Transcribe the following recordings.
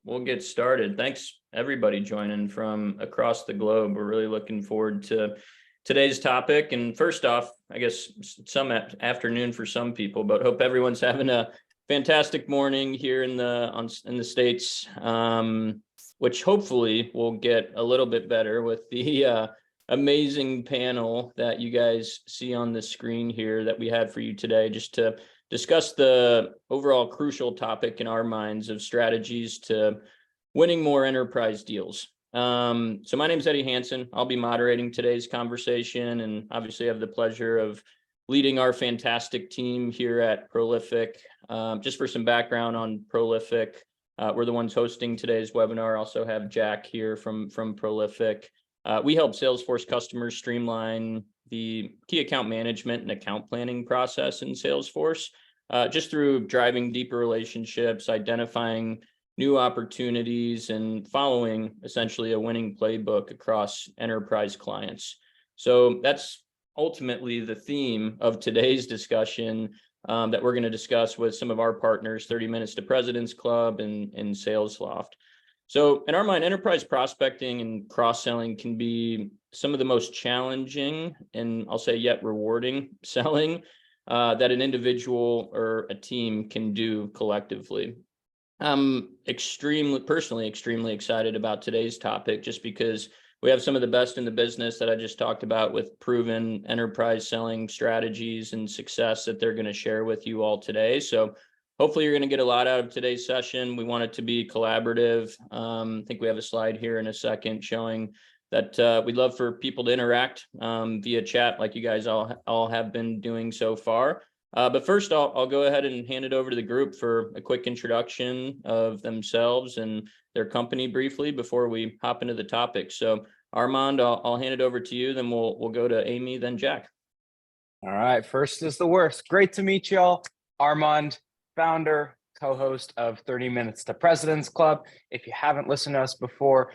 we'll get started. Thanks everybody joining from across the globe. We're really looking forward to today's topic. And first off, I guess some afternoon for some people, but hope everyone's having a fantastic morning here in the States, which hopefully will get a little bit better with the amazing panel that you guys see on the screen here that we had for you today, just to discuss the overall crucial topic in our minds of strategies to winning more enterprise deals. So my name is Eddie Hansen. I'll be moderating today's conversation, and obviously I have the pleasure of leading our fantastic team here at Prolific. Just for some background on Prolific, we're the ones hosting today's webinar. Also have Jack here from Prolific. We help Salesforce customers streamline the key account management and account planning process in Salesforce, just through driving deeper relationships, identifying new opportunities, and following essentially a winning playbook across enterprise clients. So that's ultimately the theme of today's discussion that we're going to discuss with some of our partners, 30 Minutes to President's Club and Salesloft. So in our mind, enterprise prospecting and cross-selling can be some of the most challenging and I'll say yet rewarding selling that an individual or a team can do collectively. I'm personally extremely excited about today's topic, just because we have some of the best in the business that I just talked about with proven enterprise selling strategies and success that they're going to share with you all today. So hopefully you're going to get a lot out of today's session. We want it to be collaborative. I think we have a slide here in a second showing that we'd love for people to interact via chat like you guys all have been doing so far. But first, I'll go ahead and hand it over to the group for a quick introduction of themselves and their company briefly before we hop into the topic. So Armand, I'll hand it over to you, then we'll go to Amy, then Jack. All right, first is the worst. Great to meet y'all. Armand, founder, co-host of 30 Minutes to President's Club. If you haven't listened to us before,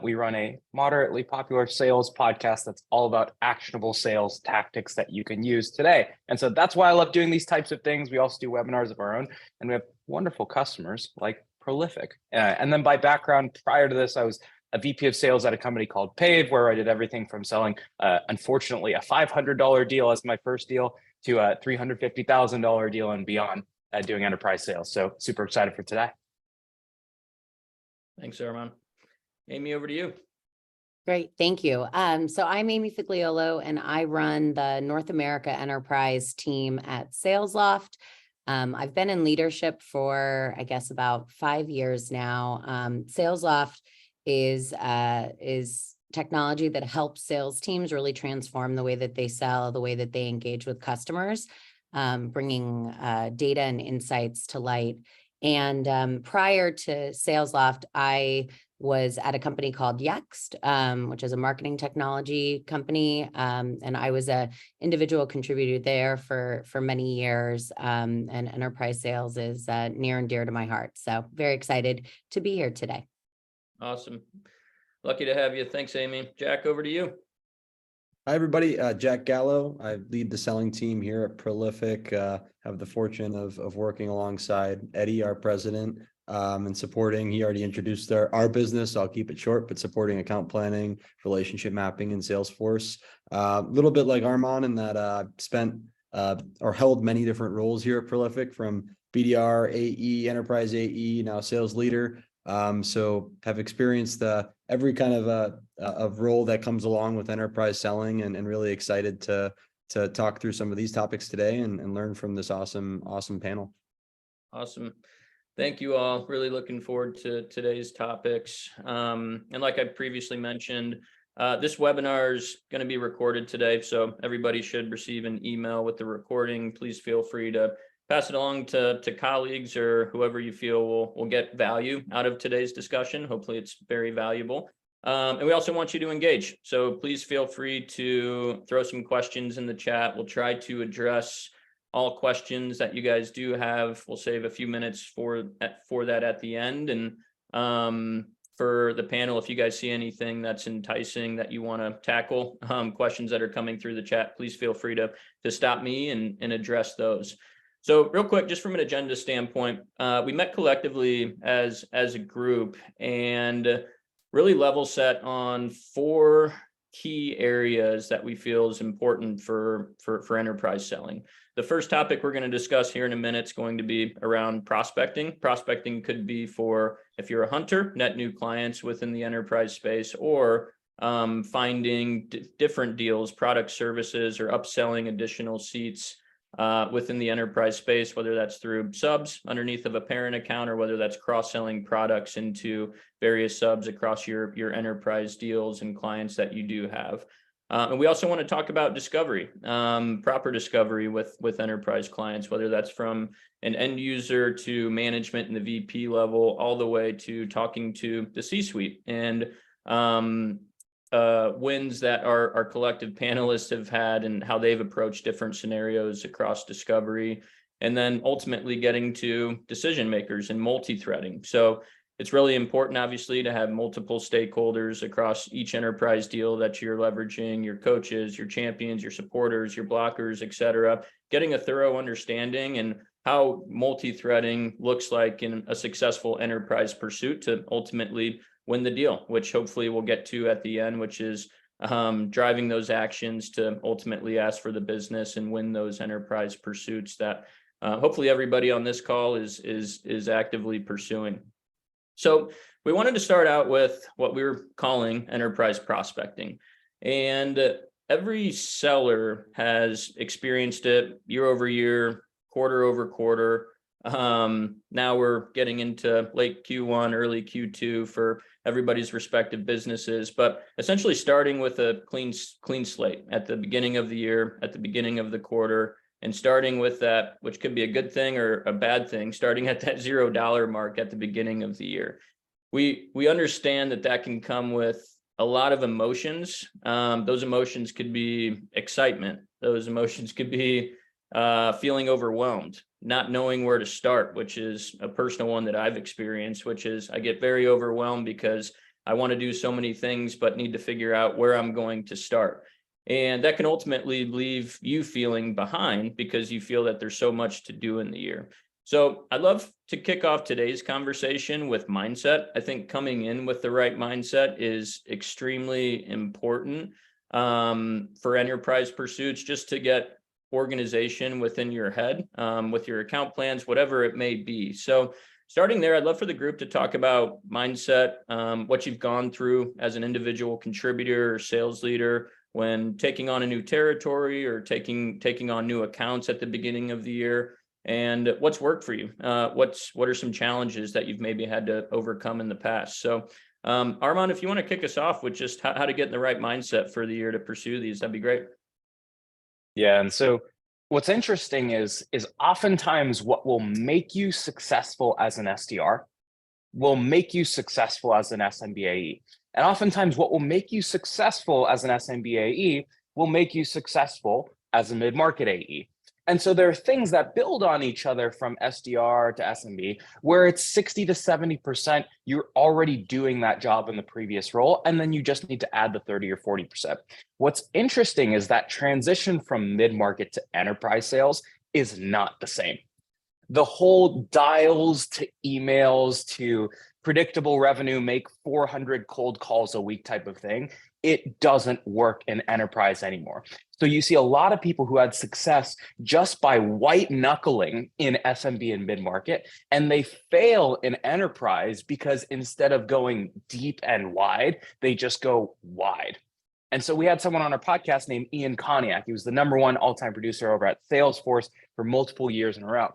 we run a moderately popular sales podcast that's all about actionable sales tactics that you can use today. And so that's why I love doing these types of things. We also do webinars of our own, and we have wonderful customers like Prolific. And then by background, prior to this, I was a VP of sales at a company called Pave, where I did everything from selling, unfortunately, a $500 deal as my first deal to a $350,000 deal and beyond. Doing enterprise sales. So super excited for today. Thanks, Armand. Amy, over to you. Great, thank you. So I'm Amy Figliolo, and I run the North America Enterprise team at Salesloft. I've been in leadership for, I guess, about 5 years now. Salesloft is technology that helps sales teams really transform the way that they sell, the way that they engage with customers. Bringing data and insights to light. And prior to Salesloft, I was at a company called Yext, which is a marketing technology company. And I was an individual contributor there for many years. And enterprise sales is near and dear to my heart. So very excited to be here today. Awesome. Lucky to have you. Thanks, Amy. Jack, over to you. Hi, everybody. Jack Gallo. I lead the selling team here at Prolific. Have the fortune of working alongside Eddie, our president, and supporting. He already introduced our business, so I'll keep it short, but supporting account planning, relationship mapping in Salesforce. A little bit like Armand in that I've spent or held many different roles here at Prolific, from BDR, AE, enterprise AE, now sales leader. So have experienced every kind of role that comes along with enterprise selling, and really excited to talk through some of these topics today and learn from this awesome panel. Awesome. Thank you all. Really looking forward to today's topics. And like I previously mentioned, this webinar is going to be recorded today, so everybody should receive an email with the recording. Please feel free to pass it along to colleagues or whoever you feel will get value out of today's discussion. Hopefully it's very valuable. And we also want you to engage. So please feel free to throw some questions in the chat. We'll try to address all questions that you guys do have. We'll save a few minutes for that at the end. And for the panel, if you guys see anything that's enticing that you want to tackle, questions that are coming through the chat, please feel free to stop me and address those. So real quick, just from an agenda standpoint, we met collectively as a group and really level set on 4 key areas that we feel is important for enterprise selling. The first topic we're going to discuss here in a minute is going to be around prospecting. Prospecting could be for, if you're a hunter, net new clients within the enterprise space, or finding different deals, product services, or upselling additional seats within the enterprise space, whether that's through subs underneath of a parent account, or whether that's cross-selling products into various subs across your enterprise deals and clients that you do have. And we also want to talk about discovery, proper discovery with enterprise clients, whether that's from an end user to management and the VP level, all the way to talking to the C-suite, and wins that our collective panelists have had and how they've approached different scenarios across discovery, and then ultimately getting to decision makers and multi-threading. So it's really important, obviously, to have multiple stakeholders across each enterprise deal that you're leveraging, your coaches, your champions, your supporters, your blockers, et cetera, getting a thorough understanding and how multi-threading looks like in a successful enterprise pursuit to ultimately win the deal, which hopefully we'll get to at the end, which is driving those actions to ultimately ask for the business and win those enterprise pursuits that hopefully everybody on this call is actively pursuing. So we wanted to start out with what we were calling enterprise prospecting. And every seller has experienced it year over year, quarter over quarter. Now we're getting into late Q1, early Q2 for everybody's respective businesses, but essentially starting with a clean slate at the beginning of the year, at the beginning of the quarter, and starting with that, which could be a good thing or a bad thing, starting at that $0 mark at the beginning of the year. We understand that can come with a lot of emotions. Those emotions could be excitement. Those emotions could be feeling overwhelmed, not knowing where to start, which is a personal one that I've experienced, which is I get very overwhelmed because I want to do so many things, but need to figure out where I'm going to start. And that can ultimately leave you feeling behind because you feel that there's so much to do in the year. So I'd love to kick off today's conversation with mindset. I think coming in with the right mindset is extremely important for enterprise pursuits, just to get organization within your head, with your account plans, whatever it may be. So starting there, I'd love for the group to talk about mindset, what you've gone through as an individual contributor or sales leader when taking on a new territory or taking on new accounts at the beginning of the year, and what's worked for you. What are some challenges that you've maybe had to overcome in the past? So Armand, if you want to kick us off with just how to get in the right mindset for the year to pursue these, that'd be great. Yeah, and so what's interesting is oftentimes what will make you successful as an SDR will make you successful as an SMB-AE. And oftentimes what will make you successful as an SMB-AE will make you successful as a mid-market AE. And so there are things that build on each other from SDR to SMB, where it's 60 to 70%, you're already doing that job in the previous role, and then you just need to add the 30 or 40%. What's interesting is that transition from mid-market to enterprise sales is not the same. The whole dials to emails to predictable revenue, make 400 cold calls a week type of thing, it doesn't work in enterprise anymore. So you see a lot of people who had success just by white knuckling in SMB and mid-market, and they fail in enterprise because instead of going deep and wide, they just go wide. And so we had someone on our podcast named Ian Cognac. He was the #1 all-time producer over at Salesforce for multiple years in a row.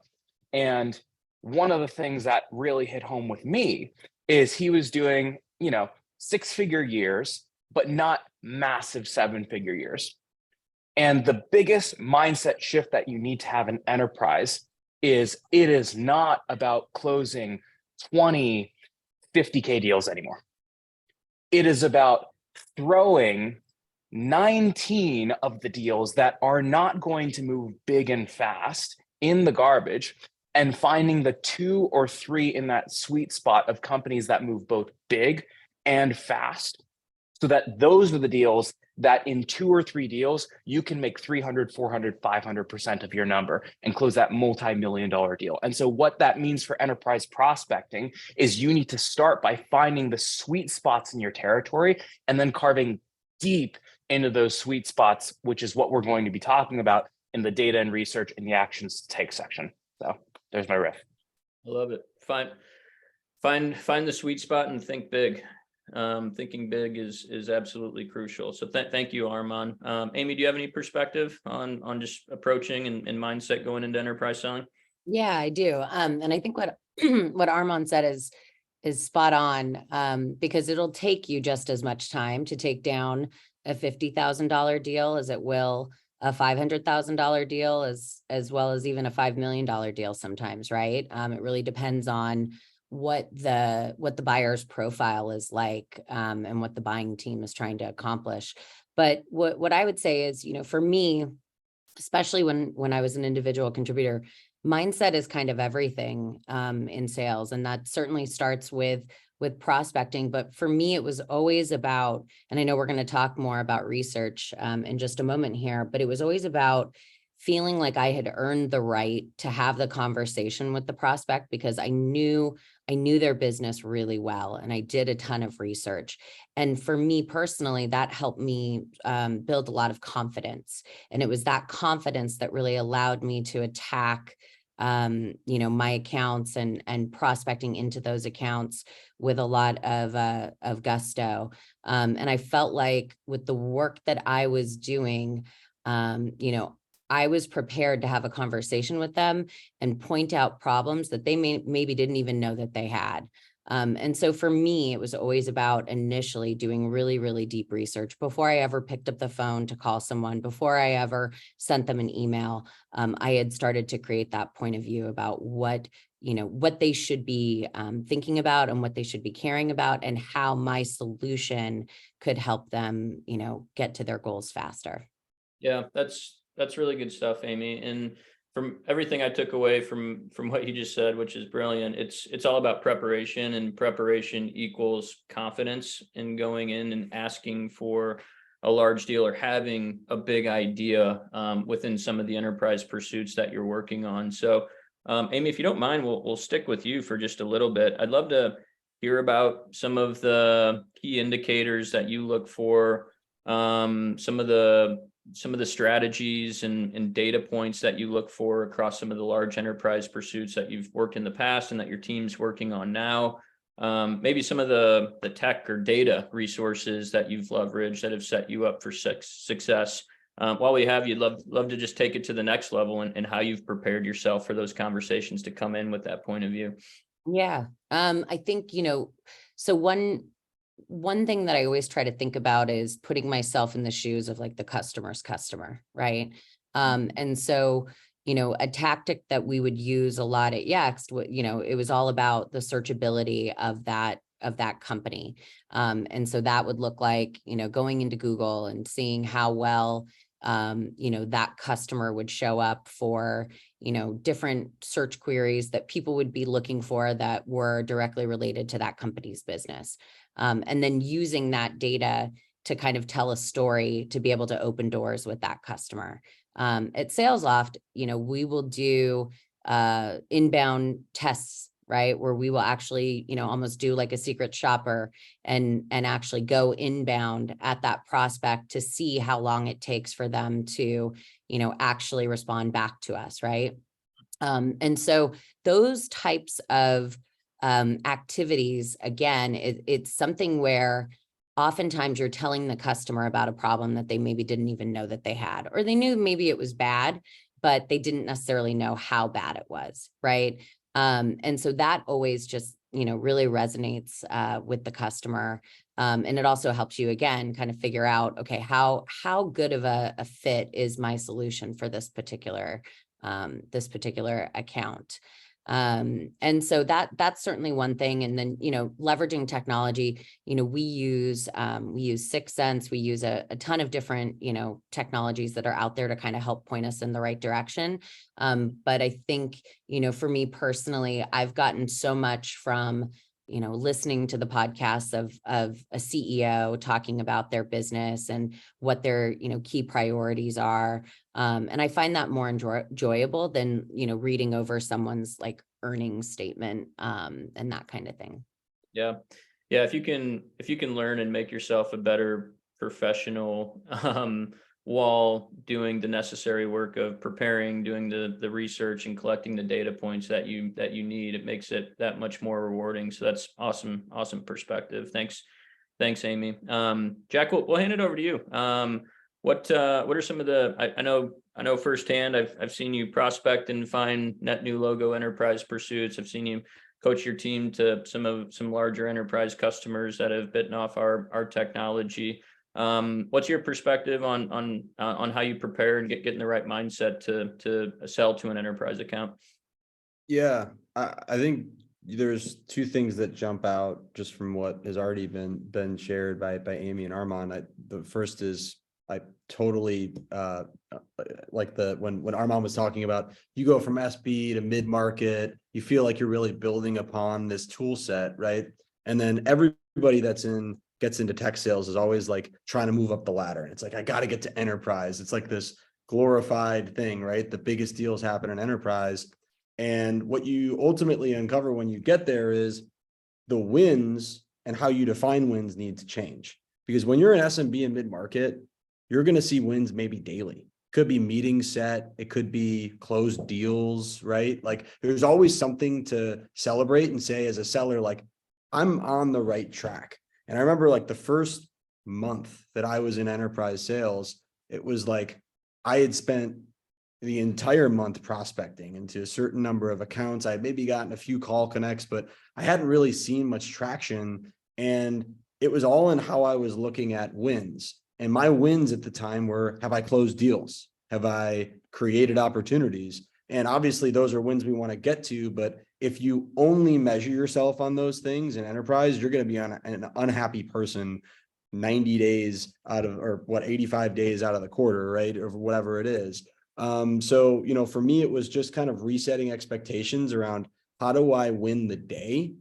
And one of the things that really hit home with me is he was doing, 6-figure years, but not massive 7-figure years. And the biggest mindset shift that you need to have in enterprise is it is not about closing 20, 50K deals anymore. It is about throwing 19 of the deals that are not going to move big and fast in the garbage, and finding the 2 or 3 in that sweet spot of companies that move both big and fast so that those are the deals that in 2 or 3 deals, you can make 300, 400, 500% of your number and close that multi-million-dollar deal. And so what that means for enterprise prospecting is you need to start by finding the sweet spots in your territory and then carving deep into those sweet spots, which is what we're going to be talking about in the data and research and the actions to take section. So there's my riff. I love it. Find the sweet spot and think big. Thinking big is absolutely crucial. So thank you, Armand. Amy, do you have any perspective on just approaching and mindset going into enterprise selling? Yeah, I do. And I think what what Armand said is spot on, because it'll take you just as much time to take down a $50,000 deal as it will a $500,000 deal, as well as even a $5 million deal sometimes, right? It really depends on what the buyer's profile is like, and what the buying team is trying to accomplish. But what I would say is, for me, especially when I was an individual contributor, mindset is kind of everything in sales. And that certainly starts with prospecting. But for me, it was always about, and I know we're going to talk more about research in just a moment here, but it was always about feeling like I had earned the right to have the conversation with the prospect, because I knew their business really well, and I did a ton of research. And for me personally, that helped me build a lot of confidence. And it was that confidence that really allowed me to attack my accounts and prospecting into those accounts with a lot of gusto. And I felt like with the work that I was doing, I was prepared to have a conversation with them and point out problems that they maybe didn't even know that they had. And so for me, it was always about initially doing really, really deep research before I ever picked up the phone to call someone, before I ever sent them an email. I had started to create that point of view about what they should be thinking about and what they should be caring about, and how my solution could help them, get to their goals faster. Yeah, that's really good stuff, Amy. And from everything I took away from what you just said, which is brilliant, it's all about preparation, and preparation equals confidence in going in and asking for a large deal or having a big idea within some of the enterprise pursuits that you're working on. So, Amy, if you don't mind, we'll stick with you for just a little bit. I'd love to hear about some of the key indicators that you look for, some of the strategies and data points that you look for across some of the large enterprise pursuits that you've worked in the past and that your team's working on now. Maybe some of the tech or data resources that you've leveraged that have set you up for success. While we have you, love to just take it to the next level and how you've prepared yourself for those conversations to come in with that point of view. Yeah. I think, so one thing that I always try to think about is putting myself in the shoes of like the customer's customer, right? And so, a tactic that we would use a lot at Yext, it was all about the searchability of that company. And so that would look like, going into Google and seeing how well, that customer would show up for, different search queries that people would be looking for that were directly related to that company's business. And then using that data to kind of tell a story to be able to open doors with that customer. At Salesloft, we will do inbound tests, right? Where we will actually, almost do like a secret shopper and actually go inbound at that prospect to see how long it takes for them to, actually respond back to us, right? And so those types of activities, again, it's something where oftentimes you're telling the customer about a problem that they maybe didn't even know that they had, or they knew maybe it was bad, but they didn't necessarily know how bad it was, right? And so that always just, really resonates with the customer. And it also helps you, again, kind of figure out, okay, how good of a fit is my solution for this particular account. And so that's certainly one thing. And then, leveraging technology, we use 6th Sense, we use a ton of different, technologies that are out there to kind of help point us in the right direction. But I think, for me personally, I've gotten so much from listening to the podcasts of a CEO talking about their business and what their, key priorities are. And I find that more enjoyable than, reading over someone's like earnings statement, and that kind of thing. Yeah. Yeah. If you can learn and make yourself a better professional, while doing the necessary work of preparing, doing the research and collecting the data points that you need, it makes it that much more rewarding. So that's awesome perspective. Thanks, Amy. Jack, we'll hand it over to you. What are some of the, I know firsthand, I've seen you prospect and find net new logo enterprise pursuits. I've seen you coach your team to some larger enterprise customers that have bitten off our technology. What's your perspective on how you prepare and get in the right mindset to sell to an enterprise account? Yeah, I think there's two things that jump out just from what has already been shared by Amy and Armand. The first is I totally like when Armand was talking about, you go from SB to mid-market, you feel like you're really building upon this tool set, right? And then everybody gets into tech sales is always like trying to move up the ladder. And it's like, I got to get to enterprise. It's like this glorified thing, right? The biggest deals happen in enterprise. And what you ultimately uncover when you get there is the wins and how you define wins need to change. Because when you're an SMB and mid-market, you're going to see wins maybe daily. Could be meeting set. It could be closed deals, right? Like there's always something to celebrate and say as a seller, like I'm on the right track. And I remember like the first month that I was in enterprise sales, it was like I had spent the entire month prospecting into a certain number of accounts. I had maybe gotten a few call connects, but I hadn't really seen much traction. And it was all in how I was looking at wins. And my wins at the time were, have I closed deals? Have I created opportunities? And obviously those are wins we want to get to, but if you only measure yourself on those things in enterprise, you're going to be an unhappy person 90 days out of, or 85 days out of the quarter, right? Or whatever it is. So, for me, it was just kind of resetting expectations around how do I win the day?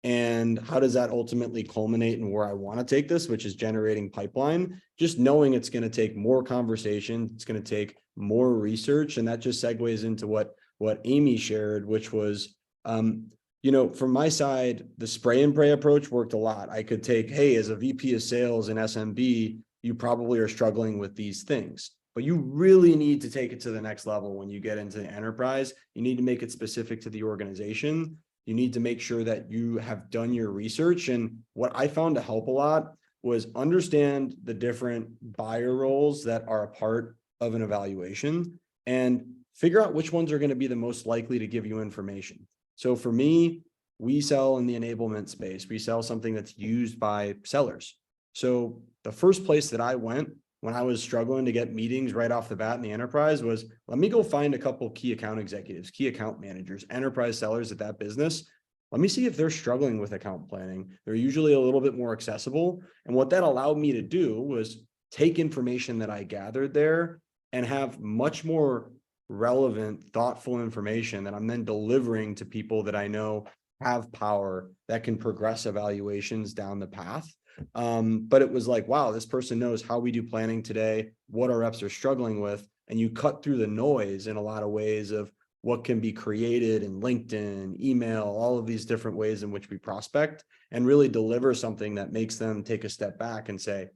And how does that ultimately culminate in where I want to take this, which is generating pipeline, just knowing it's going to take more conversation, it's going to take more research. And that just segues into what Amy shared, which was, from my side, the spray and pray approach worked a lot. I could take, hey, as a VP of sales in SMB, you probably are struggling with these things, but you really need to take it to the next level. When you get into the enterprise, you need to make it specific to the organization. You need to make sure that you have done your research. And what I found to help a lot was understand the different buyer roles that are a part of an evaluation and figure out which ones are going to be the most likely to give you information. So for me, we sell in the enablement space. We sell something that's used by sellers. So the first place that I went when I was struggling to get meetings right off the bat in the enterprise was, let me go find a couple key account executives, key account managers, enterprise sellers at that business. Let me see if they're struggling with account planning. They're usually a little bit more accessible. And what that allowed me to do was take information that I gathered there and have much more relevant, thoughtful information that I'm then delivering to people that I know have power that can progress evaluations down the path. But it was like, wow, this person knows how we do planning today, what our reps are struggling with. And you cut through the noise in a lot of ways of what can be created in LinkedIn, email, all of these different ways in which we prospect, and really deliver something that makes them take a step back and say,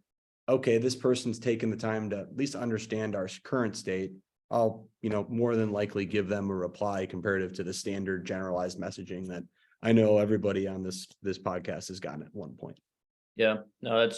okay, this person's taken the time to at least understand our current state. I'll, more than likely give them a reply comparative to the standard generalized messaging that I know everybody on this podcast has gotten at one point. Yeah, no,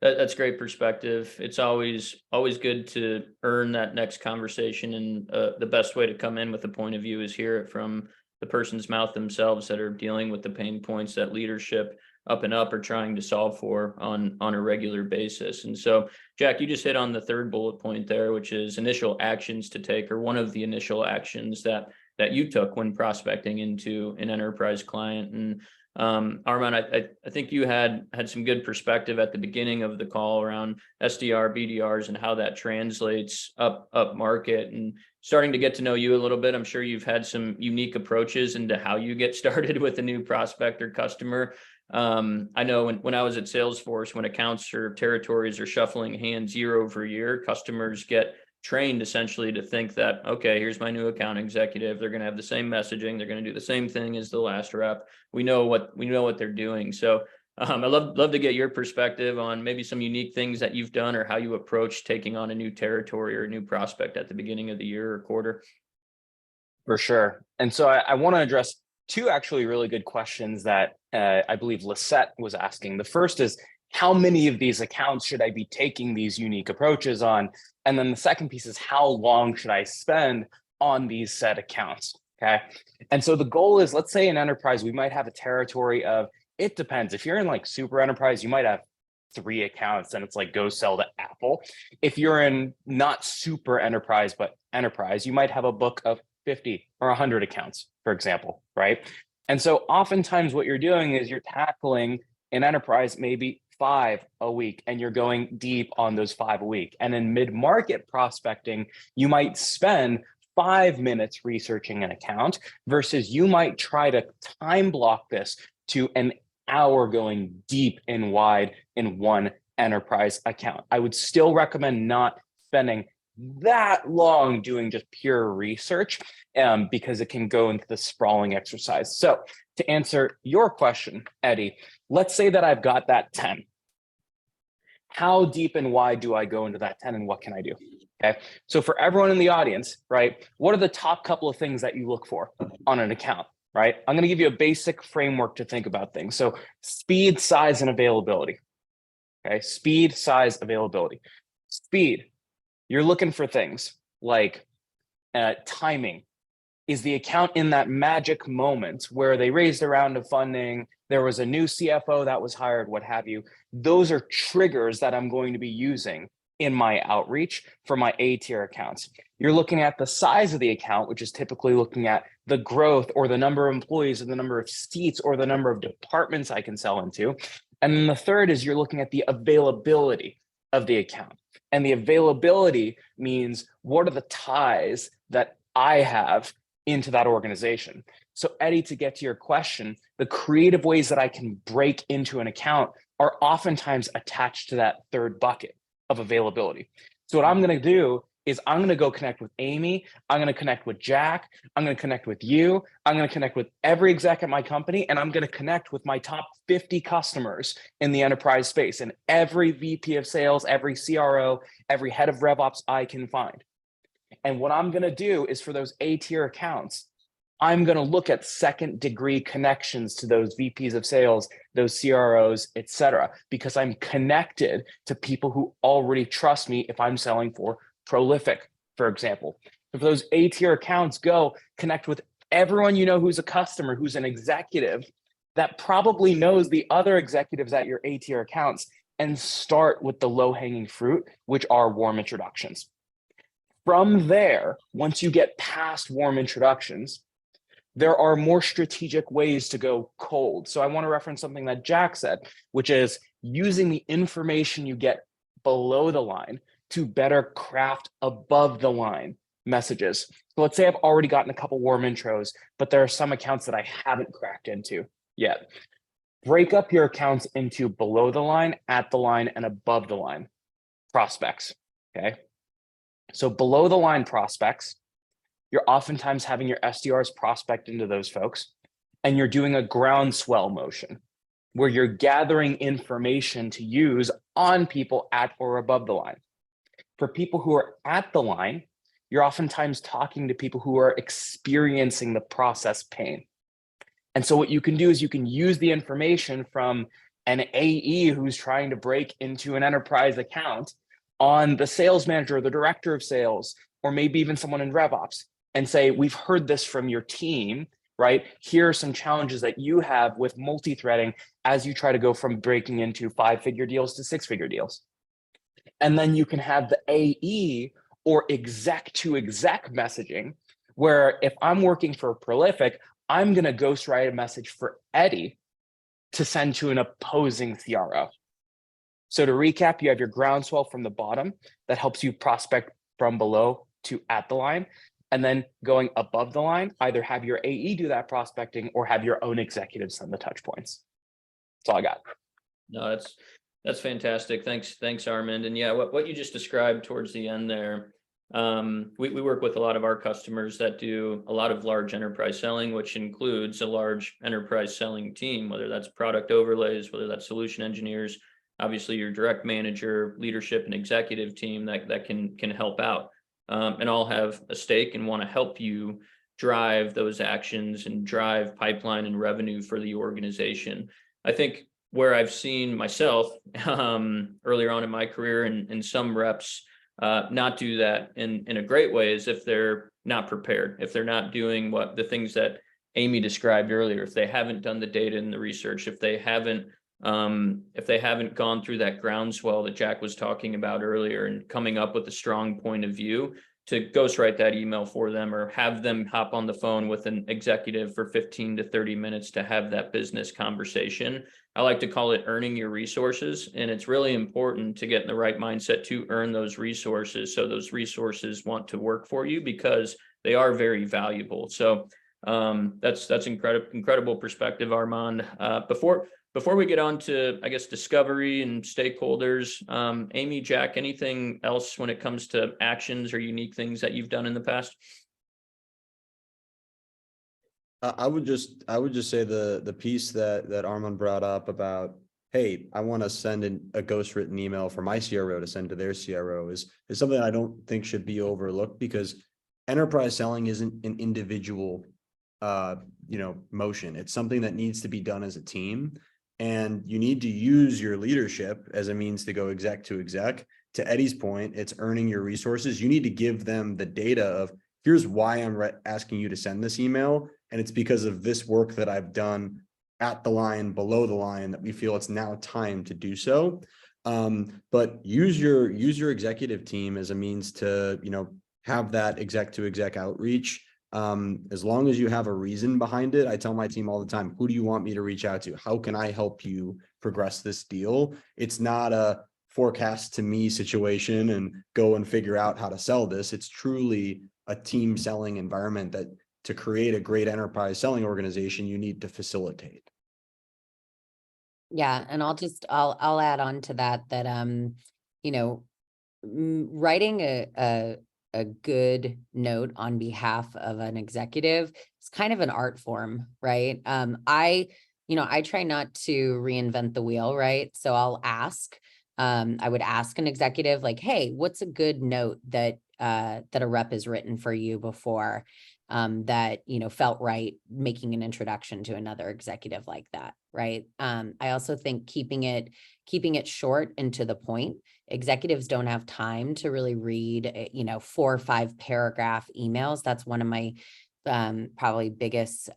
that's great perspective. It's always good to earn that next conversation, and the best way to come in with a point of view is hear it from the person's mouth themselves that are dealing with the pain points that leadership up and up are trying to solve for on a regular basis. And so, Jack, you just hit on the third bullet point there, which is initial actions to take, or one of the initial actions that you took when prospecting into an enterprise client. And Armand, I think you had some good perspective at the beginning of the call around SDR, BDRs, and how that translates up market. And starting to get to know you a little bit, I'm sure you've had some unique approaches into how you get started with a new prospect or customer. I know when I was at Salesforce, when accounts or territories are shuffling hands year over year, customers get trained essentially to think that, okay, here's my new account executive. They're going to have the same messaging. They're going to do the same thing as the last rep. We know what they're doing. So I love to get your perspective on maybe some unique things that you've done or how you approach taking on a new territory or a new prospect at the beginning of the year or quarter. For sure. And so I want to address two actually really good questions that I believe Lisette was asking. The first is, how many of these accounts should I be taking these unique approaches on? And then the second piece is, how long should I spend on these set accounts? Okay. And so the goal is, let's say in enterprise, we might have a territory of, it depends. If you're in like super enterprise, you might have 3 accounts and it's like, go sell to Apple. If you're in not super enterprise, but enterprise, you might have a book of 50 or 100 accounts, for example, right? And so oftentimes what you're doing is you're tackling in enterprise maybe 5 a week, and you're going deep on those 5 a week. And in mid-market prospecting, you might spend 5 minutes researching an account versus you might try to time block this to an hour going deep and wide in one enterprise account. I would still recommend not spending that long doing just pure research because it can go into the sprawling exercise. So to answer your question, Eddie, let's say that I've got that 10. How deep and wide do I go into that 10 and what can I do? Okay. So for everyone in the audience, right, what are the top couple of things that you look for on an account, right? I'm going to give you a basic framework to think about things. So speed, size, and availability. Okay. Speed, size, availability. Speed. You're looking for things like timing. Is the account in that magic moment where they raised a round of funding, there was a new CFO that was hired, what have you? Those are triggers that I'm going to be using in my outreach for my A-tier accounts. You're looking at the size of the account, which is typically looking at the growth or the number of employees or the number of seats or the number of departments I can sell into. And then the third is you're looking at the availability of the account. And the availability means, what are the ties that I have into that organization? So Eddie, to get to your question, the creative ways that I can break into an account are oftentimes attached to that third bucket of availability. So what I'm going to do is I'm going to go connect with Amy. I'm going to connect with Jack. I'm going to connect with you. I'm going to connect with every exec at my company, and I'm going to connect with my top 50 customers in the enterprise space and every VP of sales, every CRO, every head of RevOps I can find. And what I'm going to do is, for those A-tier accounts, I'm going to look at second degree connections to those VPs of sales, those CROs, et cetera, because I'm connected to people who already trust me if I'm selling for Prolific, for example. So for those A-tier accounts, go connect with everyone you know who's a customer, who's an executive that probably knows the other executives at your A-tier accounts, and start with the low-hanging fruit, which are warm introductions. From there, once you get past warm introductions, there are more strategic ways to go cold. So I want to reference something that Jack said, which is using the information you get below the line to better craft above the line messages. So let's say I've already gotten a couple warm intros, but there are some accounts that I haven't cracked into yet. Break up your accounts into below the line, at the line, and above the line prospects, okay? So below the line prospects, you're oftentimes having your SDRs prospect into those folks, and you're doing a groundswell motion where you're gathering information to use on people at or above the line. For people who are at the line, you're oftentimes talking to people who are experiencing the process pain. And so what you can do is you can use the information from an AE who's trying to break into an enterprise account on the sales manager, the director of sales, or maybe even someone in RevOps, and say, we've heard this from your team, right? Here are some challenges that you have with multi-threading as you try to go from breaking into 5-figure deals to 6-figure deals. And then you can have the AE or exec to exec messaging, where if I'm working for Prolific, I'm going to ghostwrite a message for Eddie to send to an opposing CRO. So to recap, you have your groundswell from the bottom that helps you prospect from below to at the line. And then going above the line, either have your AE do that prospecting or have your own executives send the touch points. That's all I got. No, that's fantastic. Thanks, Armand. And yeah, what you just described towards the end there, we work with a lot of our customers that do a lot of large enterprise selling, which includes a large enterprise selling team, whether that's product overlays, whether that's solution engineers, obviously your direct manager, leadership and executive team that can help out, and all have a stake and want to help you drive those actions and drive pipeline and revenue for the organization. I think where I've seen myself earlier on in my career and some reps not do that in a great way is if they're not prepared, if they're not doing the things that Amy described earlier, if they haven't done the data and the research, if they haven't gone through that groundswell that Jack was talking about earlier and coming up with a strong point of view to ghostwrite that email for them or have them hop on the phone with an executive for 15 to 30 minutes to have that business conversation. I like to call it earning your resources. And it's really important to get in the right mindset to earn those resources. So those resources want to work for you because they are very valuable. So that's incredible perspective, Armand. Before we get on to, I guess, discovery and stakeholders, Amy, Jack, anything else when it comes to actions or unique things that you've done in the past? I would just say the piece that Armand brought up about, hey, I want to send a ghostwritten email for my CRO to send to their CRO is something I don't think should be overlooked, because enterprise selling isn't an individual motion. It's something that needs to be done as a team. And you need to use your leadership as a means to go exec to exec. To Eddie's point, it's earning your resources. You need to give them the data of, here's why I'm asking you to send this email. And it's because of this work that I've done at the line, below the line, that we feel it's now time to do so. But use your executive team as a means to, have that exec to exec outreach. As long as you have a reason behind it. I tell my team all the time, who do you want me to reach out to? How can I help you progress this deal? It's not a forecast to me situation and go and figure out how to sell this. It's truly a team selling environment that to create a great enterprise selling organization, you need to facilitate. Yeah. And I'll add on to that, writing a good note on behalf of an executive is kind of an art form, right? I try not to reinvent the wheel, right? So I'll ask, I would ask an executive like, hey, what's a good note that a rep has written for you before, that, felt right making an introduction to another executive like that, right? I also think keeping it short and to the point. Executives don't have time to really read, 4 or 5 paragraph emails. That's one of my probably biggest,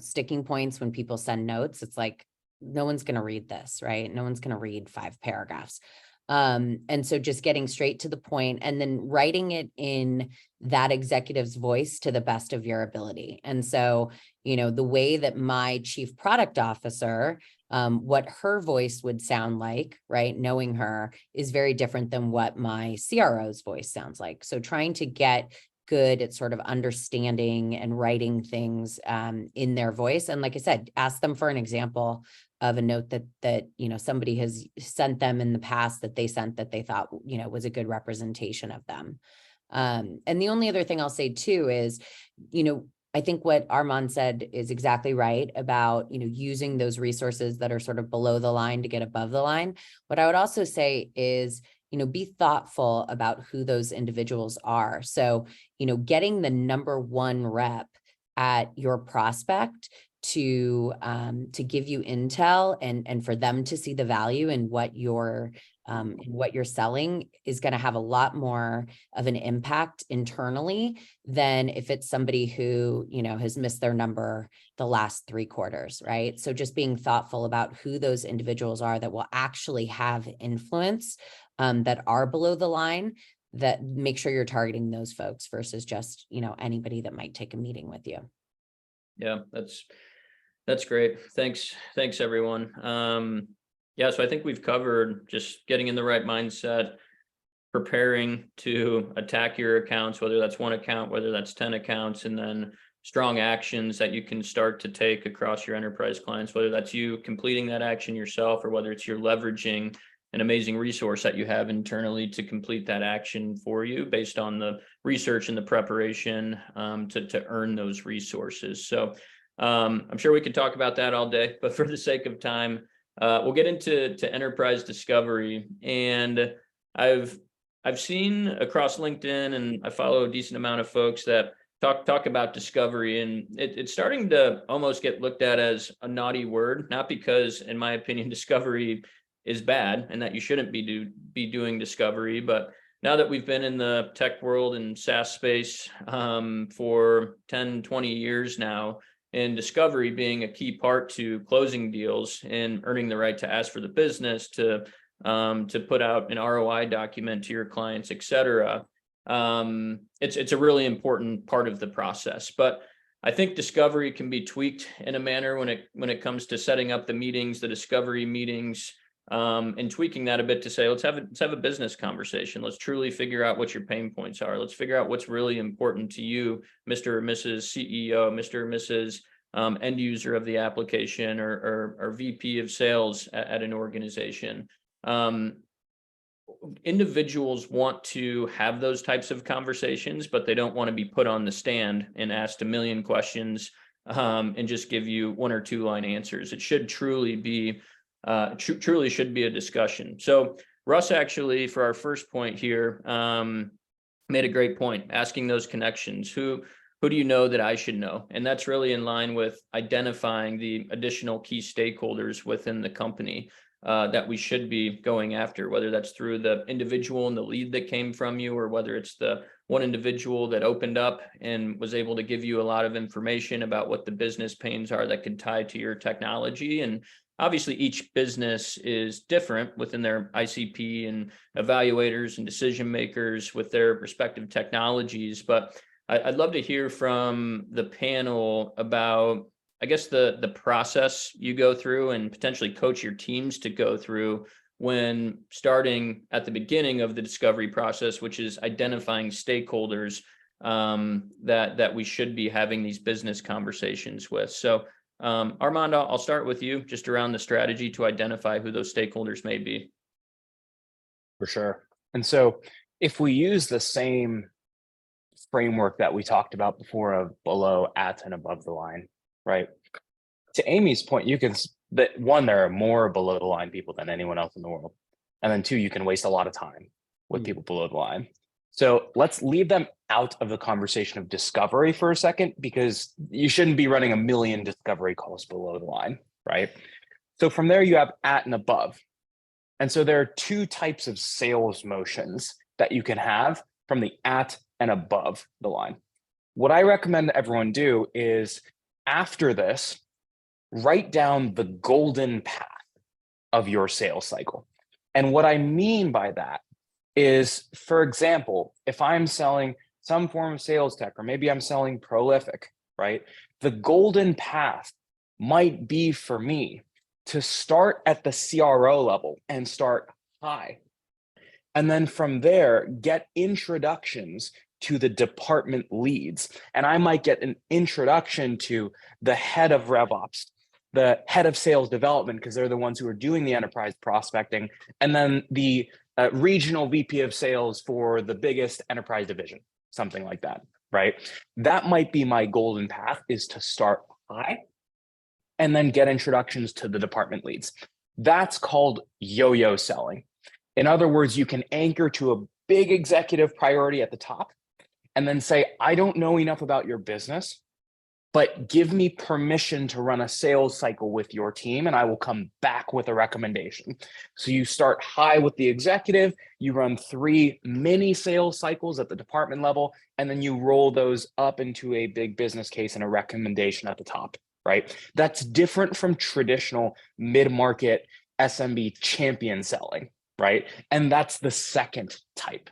sticking points when people send notes. It's like, no one's going to read this, right? No one's going to read 5 paragraphs. And so just getting straight to the point and then writing it in that executive's voice to the best of your ability. And so, the way that my chief product officer, what her voice would sound like, right, knowing her, is very different than what my CRO's voice sounds like. So trying to get good at sort of understanding and writing things in their voice. And like I said, ask them for an example of a note that somebody has sent them in the past that they sent that they thought, was a good representation of them. And the only other thing I'll say too is, I think what Armand said is exactly right about, using those resources that are sort of below the line to get above the line. What I would also say is, be thoughtful about who those individuals are. So, getting the number 1 rep at your prospect to give you intel and for them to see the value in what you're selling is going to have a lot more of an impact internally than if it's somebody who, has missed their number the last 3 quarters, right? So just being thoughtful about who those individuals are that will actually have influence, that are below the line, that make sure you're targeting those folks versus just, anybody that might take a meeting with you. Yeah, That's great. Thanks. Thanks, everyone. Yeah, so I think we've covered just getting in the right mindset, preparing to attack your accounts, whether that's one account, whether that's 10 accounts, and then strong actions that you can start to take across your enterprise clients, whether that's you completing that action yourself or whether it's you're leveraging an amazing resource that you have internally to complete that action for you based on the research and the preparation to earn those resources. So I'm sure we could talk about that all day, but for the sake of time, we'll get into enterprise discovery. And I've seen across LinkedIn, and I follow a decent amount of folks that talk about discovery, and it's starting to almost get looked at as a naughty word, not because, in my opinion, discovery is bad and that you shouldn't be doing discovery, but now that we've been in the tech world and SaaS space for 10, 20 years now, and discovery being a key part to closing deals and earning the right to ask for the business, to put out an ROI document to your clients, et cetera. It's a really important part of the process. But I think discovery can be tweaked in a manner when it comes to setting up the meetings, the discovery meetings, and tweaking that a bit to say, let's have a business conversation. Let's truly figure out what your pain points are. Let's figure out what's really important to you, Mr. or Mrs. CEO, Mr. or Mrs. End user of the application, or VP of sales at an organization. Individuals want to have those types of conversations, but they don't want to be put on the stand and asked a million questions and just give you 1 or 2 line answers. It should truly be truly should be a discussion. So Russ, actually, for our first point here, made a great point, asking those connections. Who do you know that I should know? And that's really in line with identifying the additional key stakeholders within the company that we should be going after, whether that's through the individual and the lead that came from you, or whether it's the one individual that opened up and was able to give you a lot of information about what the business pains are that could tie to your technology. And obviously, each business is different within their ICP and evaluators and decision makers with their respective technologies. But I'd love to hear from the panel about, I guess, the process you go through and potentially coach your teams to go through when starting at the beginning of the discovery process, which is identifying stakeholders that we should be having these business conversations with. So Armand, I'll start with you just around the strategy to identify who those stakeholders may be. For sure. And so if we use the same framework that we talked about before of below, at, and above the line, right? To Amy's point, you can, that one, there are more below the line people than anyone else in the world. And then 2, you can waste a lot of time with people below the line. So let's leave them out of the conversation of discovery for a second, because you shouldn't be running a million discovery calls below the line, right? So from there, you have at and above. And so there are 2 types of sales motions that you can have from the at and above the line. What I recommend that everyone do is, after this, write down the golden path of your sales cycle. And what I mean by that is, for example, if I'm selling some form of sales tech, or maybe I'm selling Prolific, right? The golden path might be for me to start at the CRO level and start high. And then from there, get introductions to the department leads. And I might get an introduction to the head of RevOps, the head of sales development, because they're the ones who are doing the enterprise prospecting, and then the regional VP of sales for the biggest enterprise division, something like that, right? That might be my golden path, is to start high and then get introductions to the department leads. That's called yo-yo selling. In other words, you can anchor to a big executive priority at the top and then say, I don't know enough about your business, but give me permission to run a sales cycle with your team, and I will come back with a recommendation. So you start high with the executive, you run 3 mini sales cycles at the department level, and then you roll those up into a big business case and a recommendation at the top, right? That's different from traditional mid-market SMB champion selling, right? And that's the second type.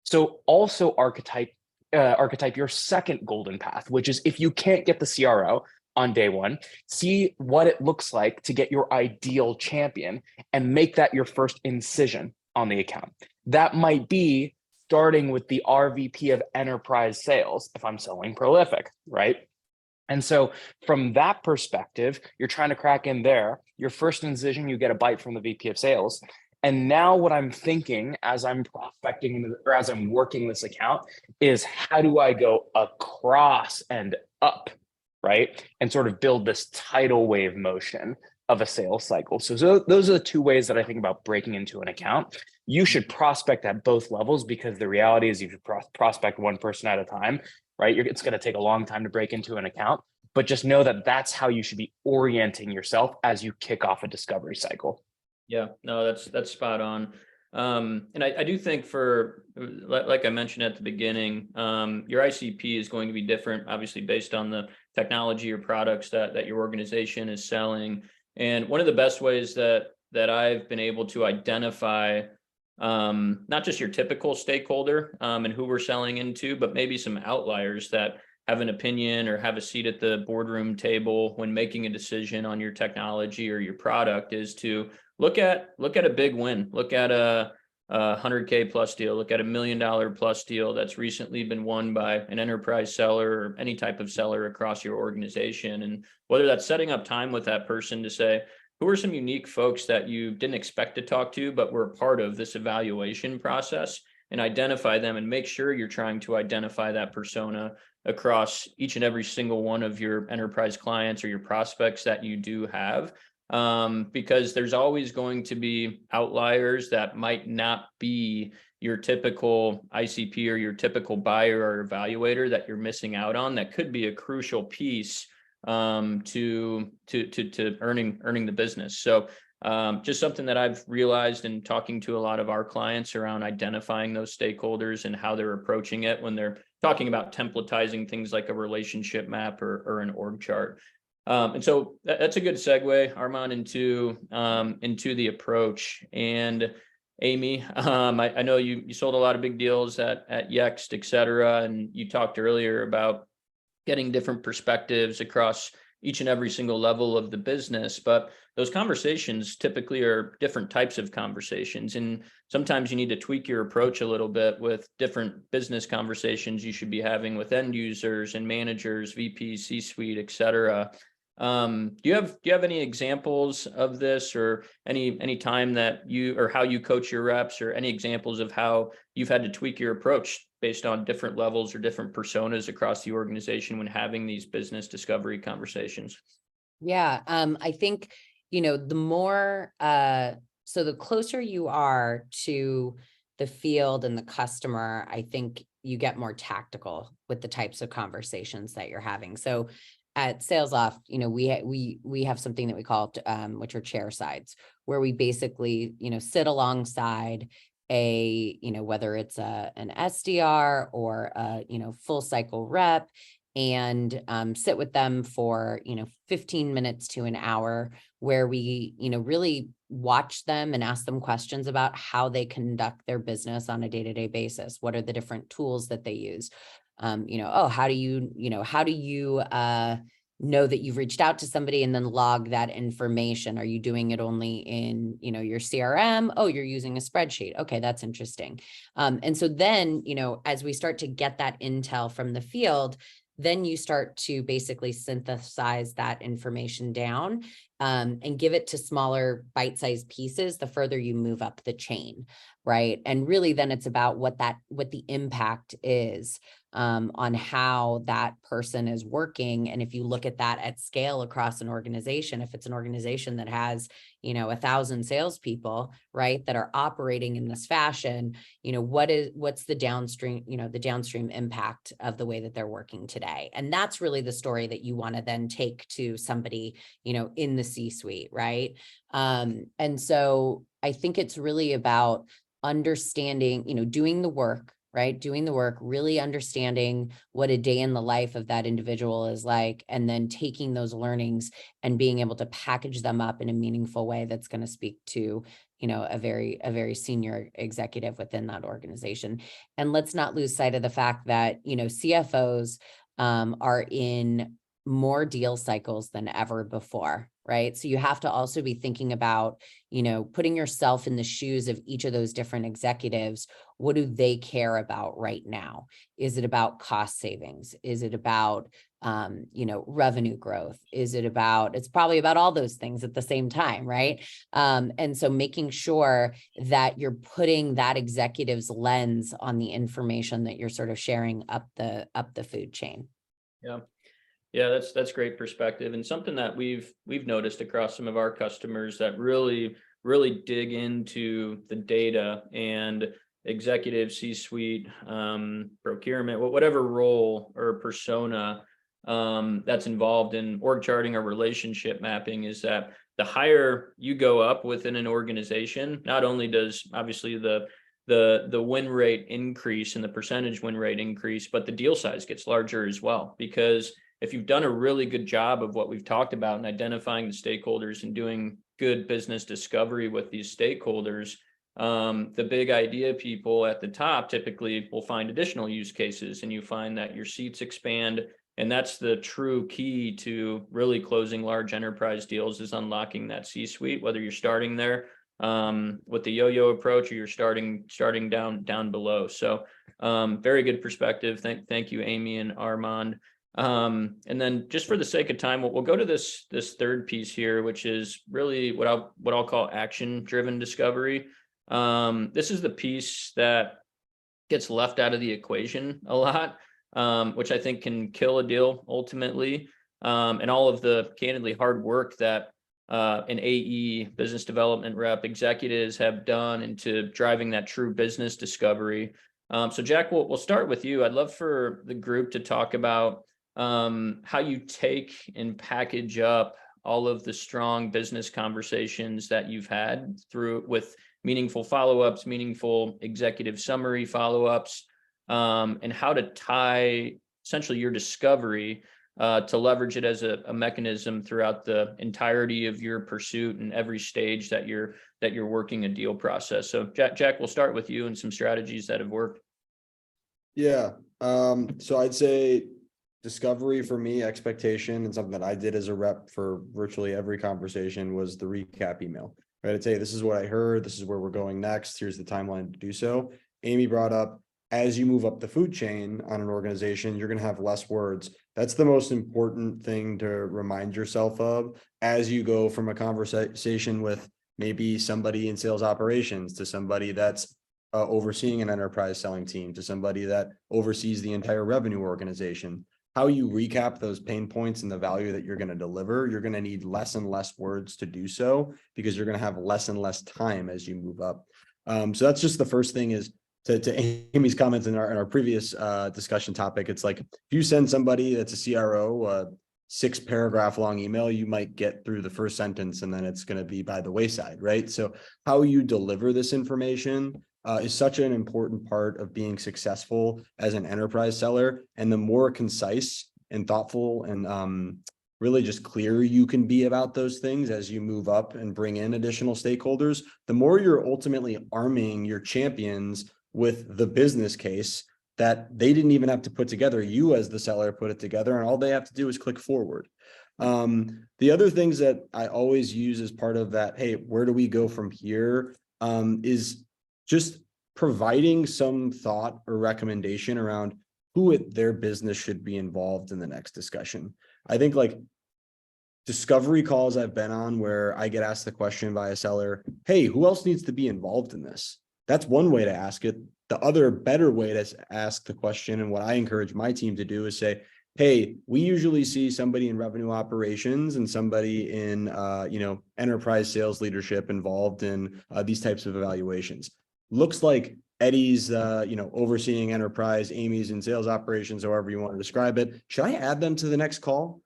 So also archetype your second golden path, which is, if you can't get the CRO, on day one, see what it looks like to get your ideal champion and make that your first incision on the account. That might be starting with the RVP of enterprise sales if I'm selling Prolific, right? And so from that perspective, you're trying to crack in there. Your first incision, you get a bite from the VP of sales. And now what I'm thinking as I'm prospecting or as I'm working this account is how do I go across and up, right? And sort of build this tidal wave motion of a sales cycle. So those are the two ways that I think about breaking into an account. You should prospect at both levels because the reality is you should prospect one person at a time, right? It's going to take a long time to break into an account, but just know that that's how you should be orienting yourself as you kick off a discovery cycle. Yeah, no, that's spot on. And I do think for, like I mentioned at the beginning, your ICP is going to be different, obviously based on the technology or products that your organization is selling. And one of the best ways that I've been able to identify not just your typical stakeholder and who we're selling into, but maybe some outliers that have an opinion or have a seat at the boardroom table when making a decision on your technology or your product is to look at a big win, look at a 100K plus deal, look at $1 million plus deal that's recently been won by an enterprise seller or any type of seller across your organization. And whether that's setting up time with that person to say, who are some unique folks that you didn't expect to talk to, but were a part of this evaluation process, and identify them and make sure you're trying to identify that persona across each and every single one of your enterprise clients or your prospects that you do have. Because there's always going to be outliers that might not be your typical ICP or your typical buyer or evaluator that you're missing out on. That could be a crucial piece to earning the business. So just something that I've realized in talking to a lot of our clients around identifying those stakeholders and how they're approaching it when they're talking about templatizing things like a relationship map or an org chart. And so that's a good segue, Armand, into the approach. And Amy, I know you sold a lot of big deals at Yext, et cetera, and you talked earlier about getting different perspectives across each and every single level of the business. But those conversations typically are different types of conversations. And sometimes you need to tweak your approach a little bit with different business conversations you should be having with end users and managers, VPs, C-suite, et cetera. Do you have any examples of this, or any time that you, or how you coach your reps, or any examples of how you've had to tweak your approach based on different levels or different personas across the organization when having these business discovery conversations? Yeah, I think, the more, so the closer you are to the field and the customer, I think you get more tactical with the types of conversations that you're having. So at Salesloft, we have something that we call, which are chair sides, where we basically, sit alongside whether it's an SDR or a, full cycle rep, and sit with them for, 15 minutes to an hour, where we, really watch them and ask them questions about how they conduct their business on a day-to-day basis. What are the different tools that they use? How do you know that you've reached out to somebody and then log that information? Are you doing it only in, your CRM? Oh, you're using a spreadsheet. Okay, that's interesting. And so then, as we start to get that intel from the field, then you start to basically synthesize that information down and give it to smaller bite-sized pieces the further you move up the chain, right? And really then it's about what the impact is on how that person is working. And if you look at that at scale across an organization, if it's an organization that has, 1,000 salespeople, right, that are operating in this fashion, what's the downstream, the downstream impact of the way that they're working today? And that's really the story that you want to then take to somebody, in the C-suite, right? And so I think it's really about understanding, doing the work, right? Doing the work, really understanding what a day in the life of that individual is like, and then taking those learnings and being able to package them up in a meaningful way that's going to speak to, a very senior executive within that organization. And let's not lose sight of the fact that, CFOs are in more deal cycles than ever before, right? So you have to also be thinking about, putting yourself in the shoes of each of those different executives. What do they care about right now? Is it about cost savings? Is it about, revenue growth? It's probably about all those things at the same time, right? And so making sure that you're putting that executive's lens on the information that you're sort of sharing up the food chain. Yeah. Yeah, that's great perspective, and something that we've noticed across some of our customers that really dig into the data and executive C-suite, procurement, whatever role or persona that's involved in org charting or relationship mapping, is that the higher you go up within an organization, not only does obviously the win rate increase and the percentage win rate increase, but the deal size gets larger as well. Because if you've done a really good job of what we've talked about in identifying the stakeholders and doing good business discovery with these stakeholders, the big idea people at the top typically will find additional use cases, and you find that your seats expand. And that's the true key to really closing large enterprise deals, is unlocking that C-suite, whether you're starting there with the yo-yo approach, or you're starting down below. So very good perspective. Thank you, Amy and Armand. And then just for the sake of time, we'll go to this third piece here, which is really what I'll call action-driven discovery. This is the piece that gets left out of the equation a lot, which I think can kill a deal ultimately. And all of the candidly hard work that an AE, business development rep, executives have done into driving that true business discovery. So Jack, we'll start with you. I'd love for the group to talk about how you take and package up all of the strong business conversations that you've had through with meaningful follow-ups, meaningful executive summary follow-ups, and how to tie essentially your discovery to leverage it as a mechanism throughout the entirety of your pursuit and every stage that you're working a deal process. So Jack, we'll start with you and some strategies that have worked. Yeah. So I'd say discovery for me, expectation, and something that I did as a rep for virtually every conversation was the recap email, right? I'd say, this is what I heard. This is where we're going next. Here's the timeline to do so. Amy brought up, as you move up the food chain on an organization, you're going to have less words. That's the most important thing to remind yourself of as you go from a conversation with maybe somebody in sales operations to somebody that's overseeing an enterprise selling team to somebody that oversees the entire revenue organization. How you recap those pain points and the value that you're going to deliver, you're going to need less and less words to do so, because you're going to have less and less time as you move up. So that's just the first thing, is to Amy's comments in our previous discussion topic. It's like, if you send somebody that's a CRO a 6-paragraph long email, you might get through the first sentence and then it's going to be by the wayside, right? So how you deliver this information is such an important part of being successful as an enterprise seller. And the more concise and thoughtful and really just clear you can be about those things as you move up and bring in additional stakeholders, the more you're ultimately arming your champions with the business case that they didn't even have to put together. You as the seller put it together, and all they have to do is click forward. The other things that I always use as part of that, hey, where do we go from here, is just providing some thought or recommendation around who at their business should be involved in the next discussion. I think like discovery calls I've been on where I get asked the question by a seller, hey, who else needs to be involved in this? That's one way to ask it. The other better way to ask the question, and what I encourage my team to do, is say, hey, we usually see somebody in revenue operations and somebody in enterprise sales leadership involved in these types of evaluations. Looks like Eddie's overseeing enterprise, Amy's in sales operations, however you want to describe it. Should I add them to the next call?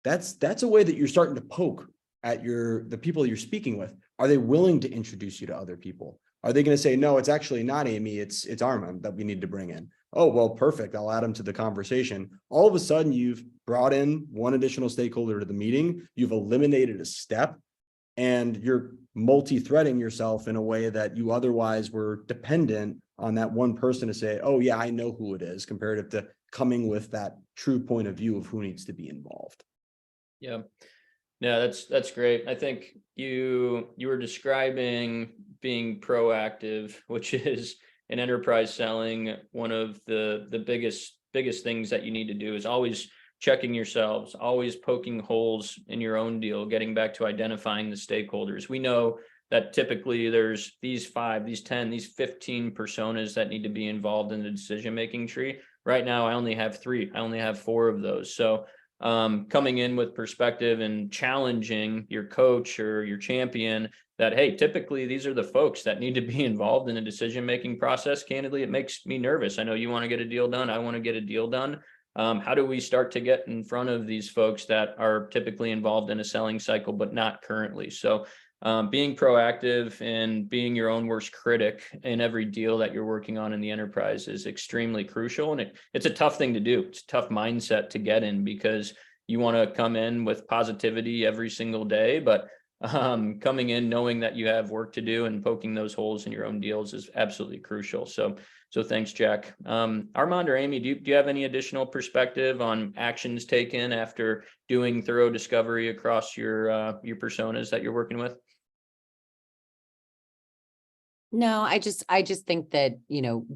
That's a way that you're starting to poke at the people you're speaking with. Are they willing to introduce you to other people? Are they going to say, no, it's actually not Amy, it's Armand that we need to bring in? Oh, well, perfect. I'll add them to the conversation. All of a sudden, you've brought in one additional stakeholder to the meeting. You've eliminated a step, and you're multi-threading yourself in a way that you otherwise were dependent on that one person to say, oh yeah, I know who it is, comparative to coming with that true point of view of who needs to be involved. Yeah. Yeah, that's great. I think you were describing being proactive, which is in enterprise selling, one of the biggest things that you need to do is always checking yourselves, always poking holes in your own deal, getting back to identifying the stakeholders. We know that typically there's these 5, these 10, these 15 personas that need to be involved in the decision-making tree. Right now, I only have 3. I only have 4 of those. So coming in with perspective and challenging your coach or your champion that, hey, typically these are the folks that need to be involved in a decision-making process. Candidly, it makes me nervous. I know you want to get a deal done. I want to get a deal done. How do we start to get in front of these folks that are typically involved in a selling cycle, but not currently? So being proactive and being your own worst critic in every deal that you're working on in the enterprise is extremely crucial. And it's a tough thing to do. It's a tough mindset to get in because you want to come in with positivity every single day, but coming in knowing that you have work to do and poking those holes in your own deals is absolutely crucial. So thanks, Jack. Armand or Amy, do you have any additional perspective on actions taken after doing thorough discovery across your personas that you're working with? No, I just think that,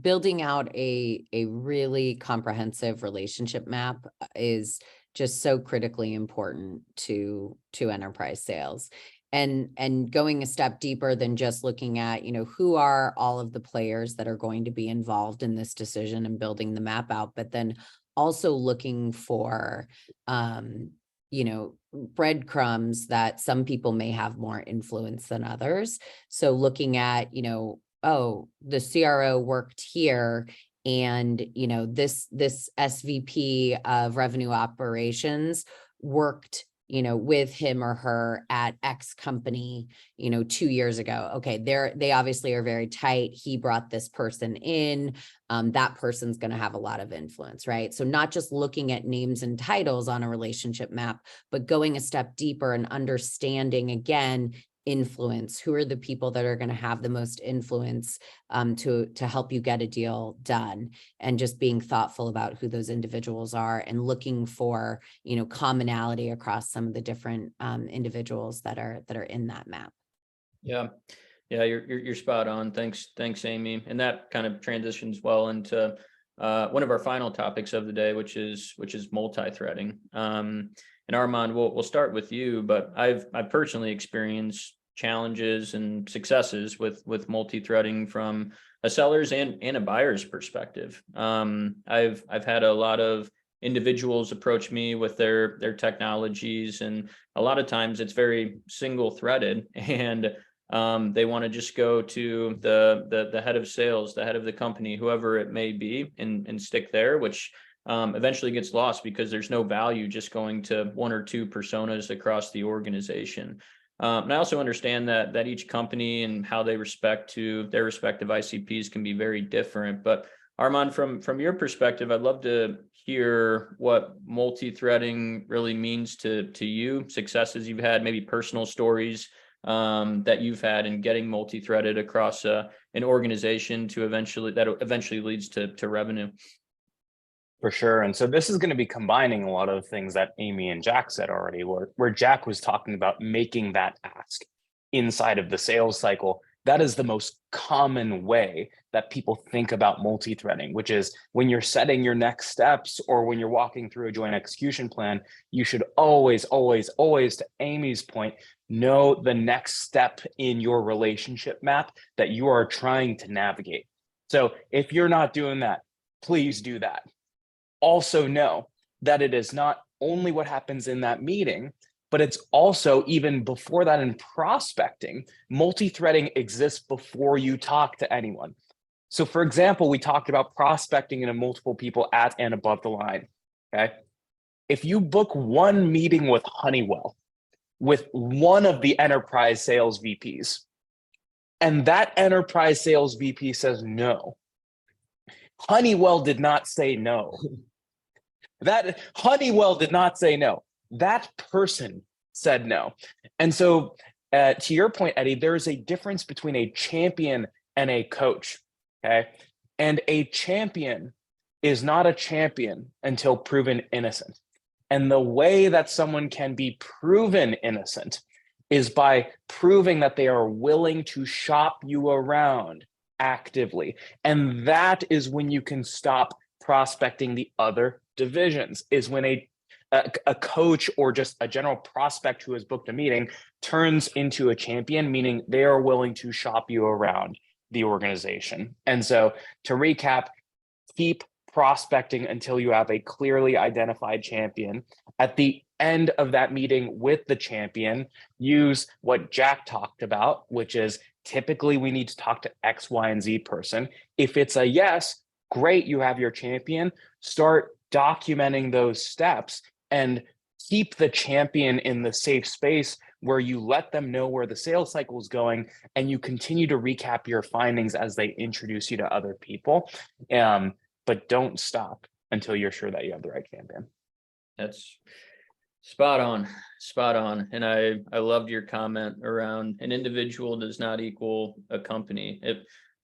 building out a really comprehensive relationship map is just so critically important to enterprise sales. And going a step deeper than just looking at, who are all of the players that are going to be involved in this decision and building the map out, but then also looking for breadcrumbs that some people may have more influence than others. So looking at, oh, the CRO worked here, and, this SVP of revenue operations worked, with him or her at X company, 2 years ago. Okay, they obviously are very tight. He brought this person in. That person's going to have a lot of influence, right? So not just looking at names and titles on a relationship map, but going a step deeper and understanding, again, influence. Who are the people that are going to have the most influence to help you get a deal done, and just being thoughtful about who those individuals are and looking for, commonality across some of the different individuals that are in that map. Yeah. Yeah, you're spot on. Thanks, Amy. And that kind of transitions well into one of our final topics of the day, which is multi-threading. And Armand, we'll start with you, but I've personally experienced challenges and successes with multi-threading from a seller's and a buyer's perspective. I've had a lot of individuals approach me with their technologies, and a lot of times it's very single threaded, and they want to just go to the head of sales, the head of the company, whoever it may be, and stick there, which eventually gets lost because there's no value just going to 1 or 2 personas across the organization. And I also understand that each company and how they respect to their respective ICPs can be very different. But Armand, from your perspective, I'd love to hear what multi-threading really means to you, successes you've had, maybe personal stories that you've had in getting multi-threaded across an organization that eventually leads to revenue. For sure. And so this is going to be combining a lot of things that Amy and Jack said already, where Jack was talking about making that ask inside of the sales cycle. That is the most common way that people think about multi-threading, which is when you're setting your next steps or when you're walking through a joint execution plan, you should always, to Amy's point, know the next step in your relationship map that you are trying to navigate. So if you're not doing that, please do that. Also know that it is not only what happens in that meeting, but it's also even before that in prospecting. Multi-threading exists before you talk to anyone. So for example, we talked about prospecting in multiple people at and above the line, okay? If you book one meeting with Honeywell, with one of the enterprise sales VPs, and that enterprise sales VP says no, Honeywell did not say no. That Honeywell did not say no. That person said no. And so to your point, Eddie, there is a difference between a champion and a coach, okay? And a champion is not a champion until proven innocent. And the way that someone can be proven innocent is by proving that they are willing to shop you around actively. And that is when you can stop prospecting the other divisions, is when a coach or just a general prospect who has booked a meeting turns into a champion, meaning they are willing to shop you around the organization. And so to recap, keep prospecting until you have a clearly identified champion. At the end of that meeting with the champion, use what Jack talked about, which is typically we need to talk to X, Y, and Z person. If it's a yes, great, you have your champion. Start documenting those steps and keep the champion in the safe space where you let them know where the sales cycle is going and you continue to recap your findings as they introduce you to other people. But don't stop until you're sure that you have the right champion. That's spot on, spot on. And I loved your comment around an individual does not equal a company.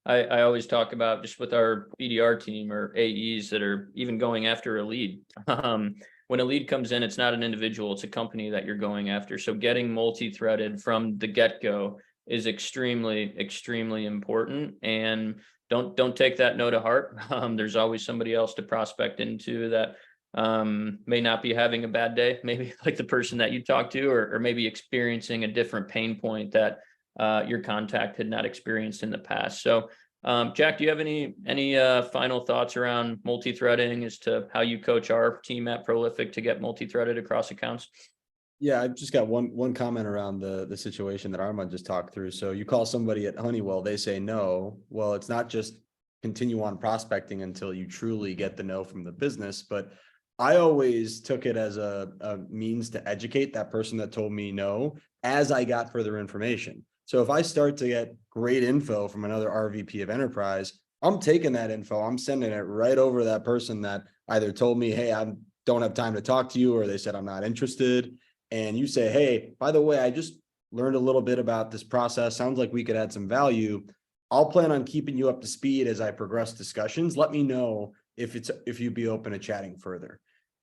I always talk about just with our BDR team or AEs that are even going after a lead. When a lead comes in, it's not an individual, it's a company that you're going after. So getting multi-threaded from the get-go is extremely, extremely important. And don't take that no to heart. There's always somebody else to prospect into that may not be having a bad day, maybe like the person that you talked to, or maybe experiencing a different pain point that your contact had not experienced in the past. So Jack, do you have any final thoughts around multi-threading as to how you coach our team at Prolific to get multi-threaded across accounts? Yeah, I've just got one comment around the situation that Armand just talked through. So you call somebody at Honeywell, they say no. Well, it's not just continue on prospecting until you truly get the no from the business, but I always took it as a means to educate that person that told me no as I got further information. So if I start to get great info from another RVP of enterprise, I'm taking that info, I'm sending it right over to that person that either told me, hey, I don't have time to talk to you, or they said I'm not interested. And you say, hey, by the way, I just learned a little bit about this process. Sounds like we could add some value. I'll plan on keeping you up to speed as I progress discussions. Let me know if you'd be open to chatting further.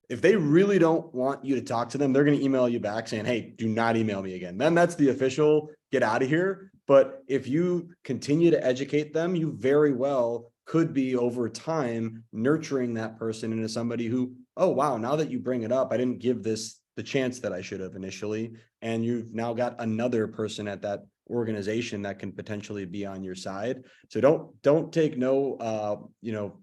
If they really don't want you to talk to them, they're going to email you back saying, hey, do not email me again. Then that's the official get out of here. But if you continue to educate them, you very well could be over time nurturing that person into somebody who, oh, wow, now that you bring it up, I didn't give this the chance that I should have initially. And you've now got another person at that organization that can potentially be on your side. So don't take no,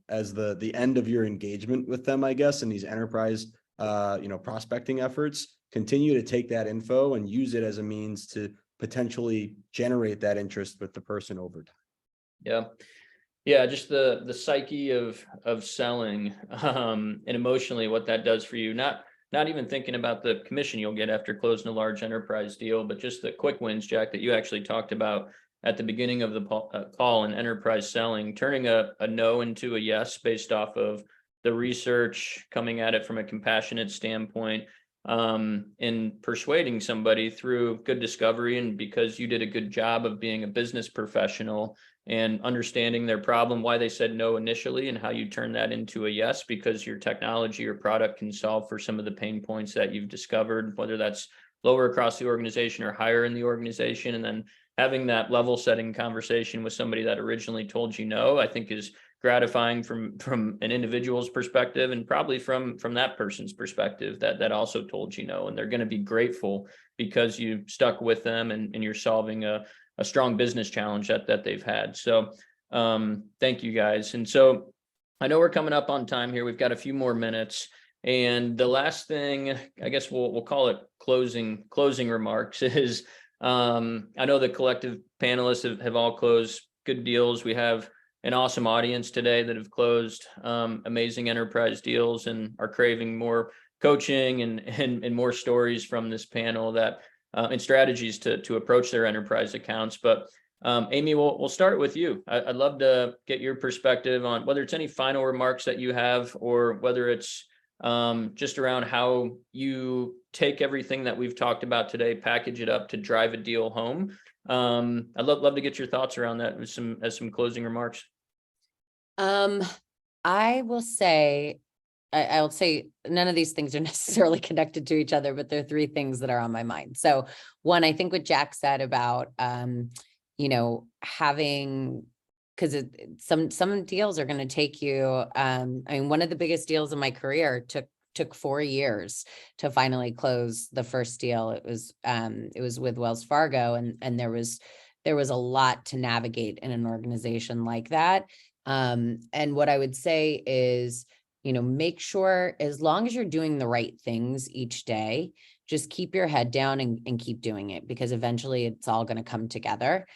as the end of your engagement with them, I guess, in these enterprise, prospecting efforts. Continue to take that info and use it as a means to potentially generate that interest with the person over time. Yeah. Yeah, just the psyche of selling and emotionally what that does for you. Not even thinking about the commission you'll get after closing a large enterprise deal, but just the quick wins, Jack, that you actually talked about at the beginning of the call in enterprise selling, turning a no into a yes based off of the research, coming at it from a compassionate standpoint, and persuading somebody through good discovery, and because you did a good job of being a business professional and understanding their problem, why they said no initially, and how you turn that into a yes, because your technology or product can solve for some of the pain points that you've discovered, whether that's lower across the organization or higher in the organization. And then having that level setting conversation with somebody that originally told you no, I think is gratifying from an individual's perspective, and probably from that person's perspective that also told you no. And they're going to be grateful because you stuck with them and you're solving a strong business challenge that they've had. So thank you guys. And so I know we're coming up on time here. We've got a few more minutes. And the last thing, I guess we'll call it closing remarks, is I know the collective panelists have all closed good deals. We have an awesome audience today that have closed amazing enterprise deals and are craving more coaching and more stories from this panel that and strategies to approach their enterprise accounts. But Amy, we'll start with you. I'd love to get your perspective on whether it's any final remarks that you have, or whether it's just around how you take everything that we've talked about today, package it up to drive a deal home. I'd love to get your thoughts around that with some closing remarks. I will say I'll say none of these things are necessarily connected to each other, but there are three things that are on my mind. So one, I think what Jack said about, having, because some deals are going to take you, I mean, one of the biggest deals in my career took 4 years to finally close the first deal. It was with Wells Fargo, and there was a lot to navigate in an organization like that. And what I would say is, make sure, as long as you're doing the right things each day, just keep your head down and keep doing it, because eventually it's all going to come together.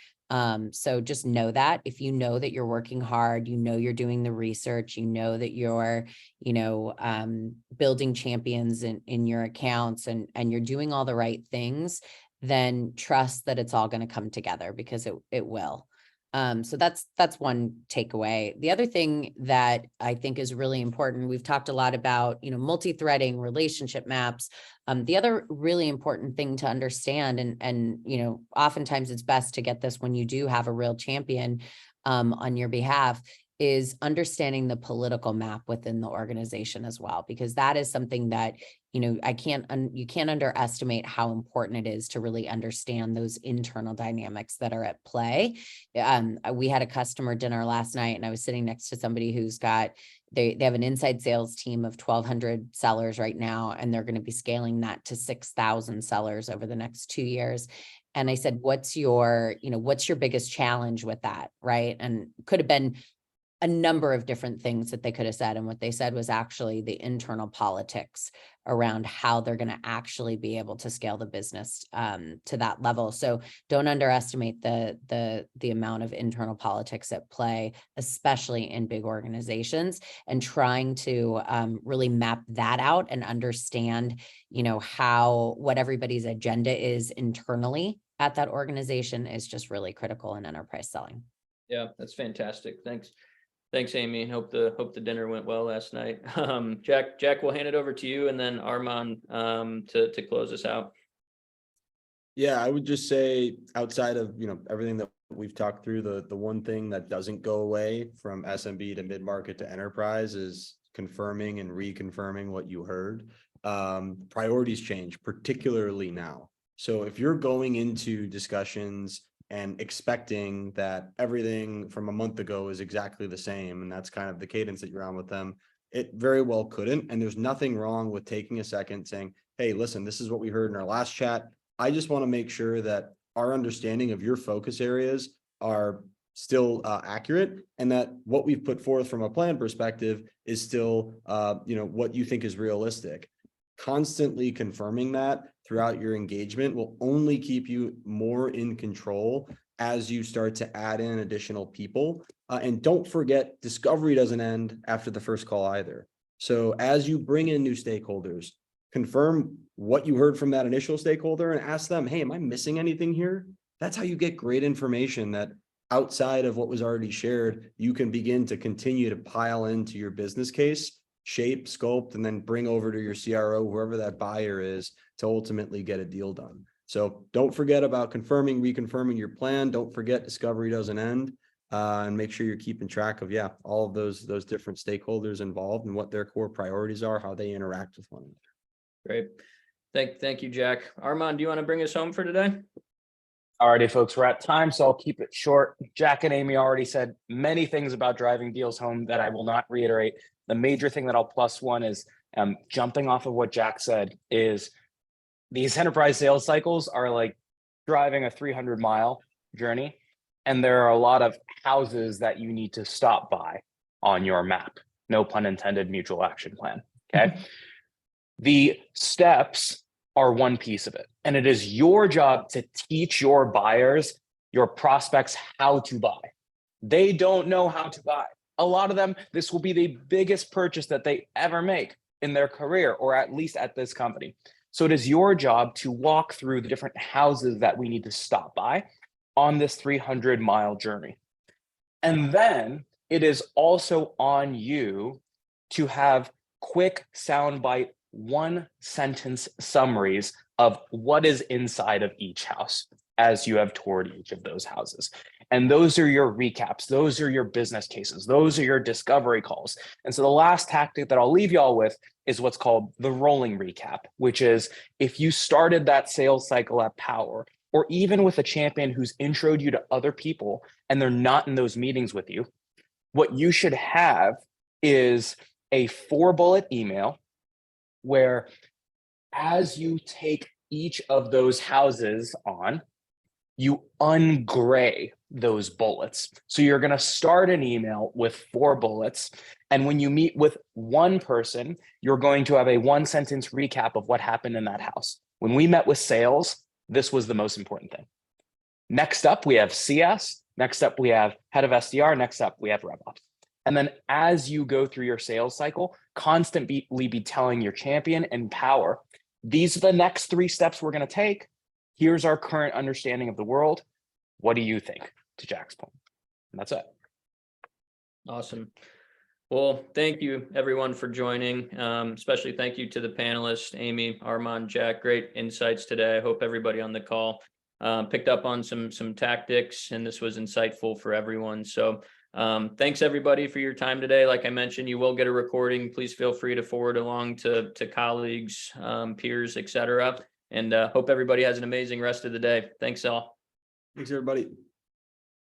So just know that if you know that you're working hard, you're doing the research, that you're, building champions in your accounts, and you're doing all the right things, then trust that it's all going to come together, because it will. So that's one takeaway. The other thing that I think is really important, we've talked a lot about, multi-threading, relationship maps. The other really important thing to understand, and oftentimes it's best to get this when you do have a real champion on your behalf, is understanding the political map within the organization as well, because that is something that, you can't underestimate how important it is to really understand those internal dynamics that are at play. We had a customer dinner last night, and I was sitting next to somebody who's got, they have an inside sales team of 1,200 sellers right now, and they're going to be scaling that to 6,000 sellers over the next 2 years. And I said, what's your biggest challenge with that? Right. And could have been a number of different things that they could have said. And what they said was actually the internal politics around how they're going to actually be able to scale the business to that level. So don't underestimate the amount of internal politics at play, especially in big organizations, and trying to really map that out and understand, what everybody's agenda is internally at that organization is just really critical in enterprise selling. Yeah, that's fantastic. Thanks, Amy. Hope the dinner went well last night. Jack, we'll hand it over to you, and then Armand to close us out. Yeah, I would just say, outside of, everything that we've talked through, the one thing that doesn't go away from SMB to mid-market to enterprise is confirming and reconfirming what you heard. Priorities change, particularly now. So if you're going into discussions and expecting that everything from a month ago is exactly the same, and that's kind of the cadence that you're on with them, it very well couldn't. And there's nothing wrong with taking a second saying, hey, listen, this is what we heard in our last chat. I just want to make sure that our understanding of your focus areas are still accurate, and that what we've put forth from a plan perspective is still, what you think is realistic. Constantly confirming that throughout your engagement will only keep you more in control as you start to add in additional people. And don't forget, discovery doesn't end after the first call either. So as you bring in new stakeholders, confirm what you heard from that initial stakeholder and ask them, hey, am I missing anything here? That's how you get great information that outside of what was already shared, you can begin to continue to pile into your business case, shape, sculpt, and then bring over to your CRO, whoever that buyer is, to ultimately get a deal done. So don't forget about confirming, reconfirming your plan. Don't forget discovery doesn't end, and make sure you're keeping track of, all of those different stakeholders involved and what their core priorities are, how they interact with one another. Great. Thank you, Jack. Armand, do you want to bring us home for today? Alrighty, folks, we're at time, so I'll keep it short. Jack and Amy already said many things about driving deals home that I will not reiterate. The major thing that I'll plus one is, jumping off of what Jack said, is these enterprise sales cycles are like driving a 300-mile journey, and there are a lot of houses that you need to stop by on your map. No pun intended, mutual action plan. Okay. The steps are one piece of it, and it is your job to teach your buyers, your prospects, how to buy. They don't know how to buy. A lot of them, this will be the biggest purchase that they ever make in their career, or at least at this company. So it is your job to walk through the different houses that we need to stop by on this 300-mile journey. And then it is also on you to have quick soundbite, one-sentence summaries of what is inside of each house. as you have toured each of those houses. And those are your recaps. Those are your business cases. Those are your discovery calls. And so the last tactic that I'll leave y'all with is what's called the rolling recap, which is if you started that sales cycle at Power, or even with a champion who's introed you to other people and they're not in those meetings with you, what you should have is a 4-bullet email where as you take each of those houses on, you ungray those bullets. So you're going to start an email with 4 bullets. And when you meet with one person, you're going to have a 1-sentence recap of what happened in that house. When we met with sales, this was the most important thing. Next up, we have CS. Next up, we have head of SDR. Next up, we have RevOps. And then as you go through your sales cycle, constantly be telling your champion and Power, these are the next 3 steps we're going to take. Here's our current understanding of the world. What do you think? To Jack's point. And that's it. Awesome. Well, thank you everyone for joining. Especially thank you to the panelists, Amy, Armand, Jack. Great insights today. I hope everybody on the call picked up on some tactics, and this was insightful for everyone. So thanks everybody for your time today. Like I mentioned, you will get a recording. Please feel free to forward along to colleagues, peers, etc. And hope everybody has an amazing rest of the day. Thanks all. Thanks, everybody.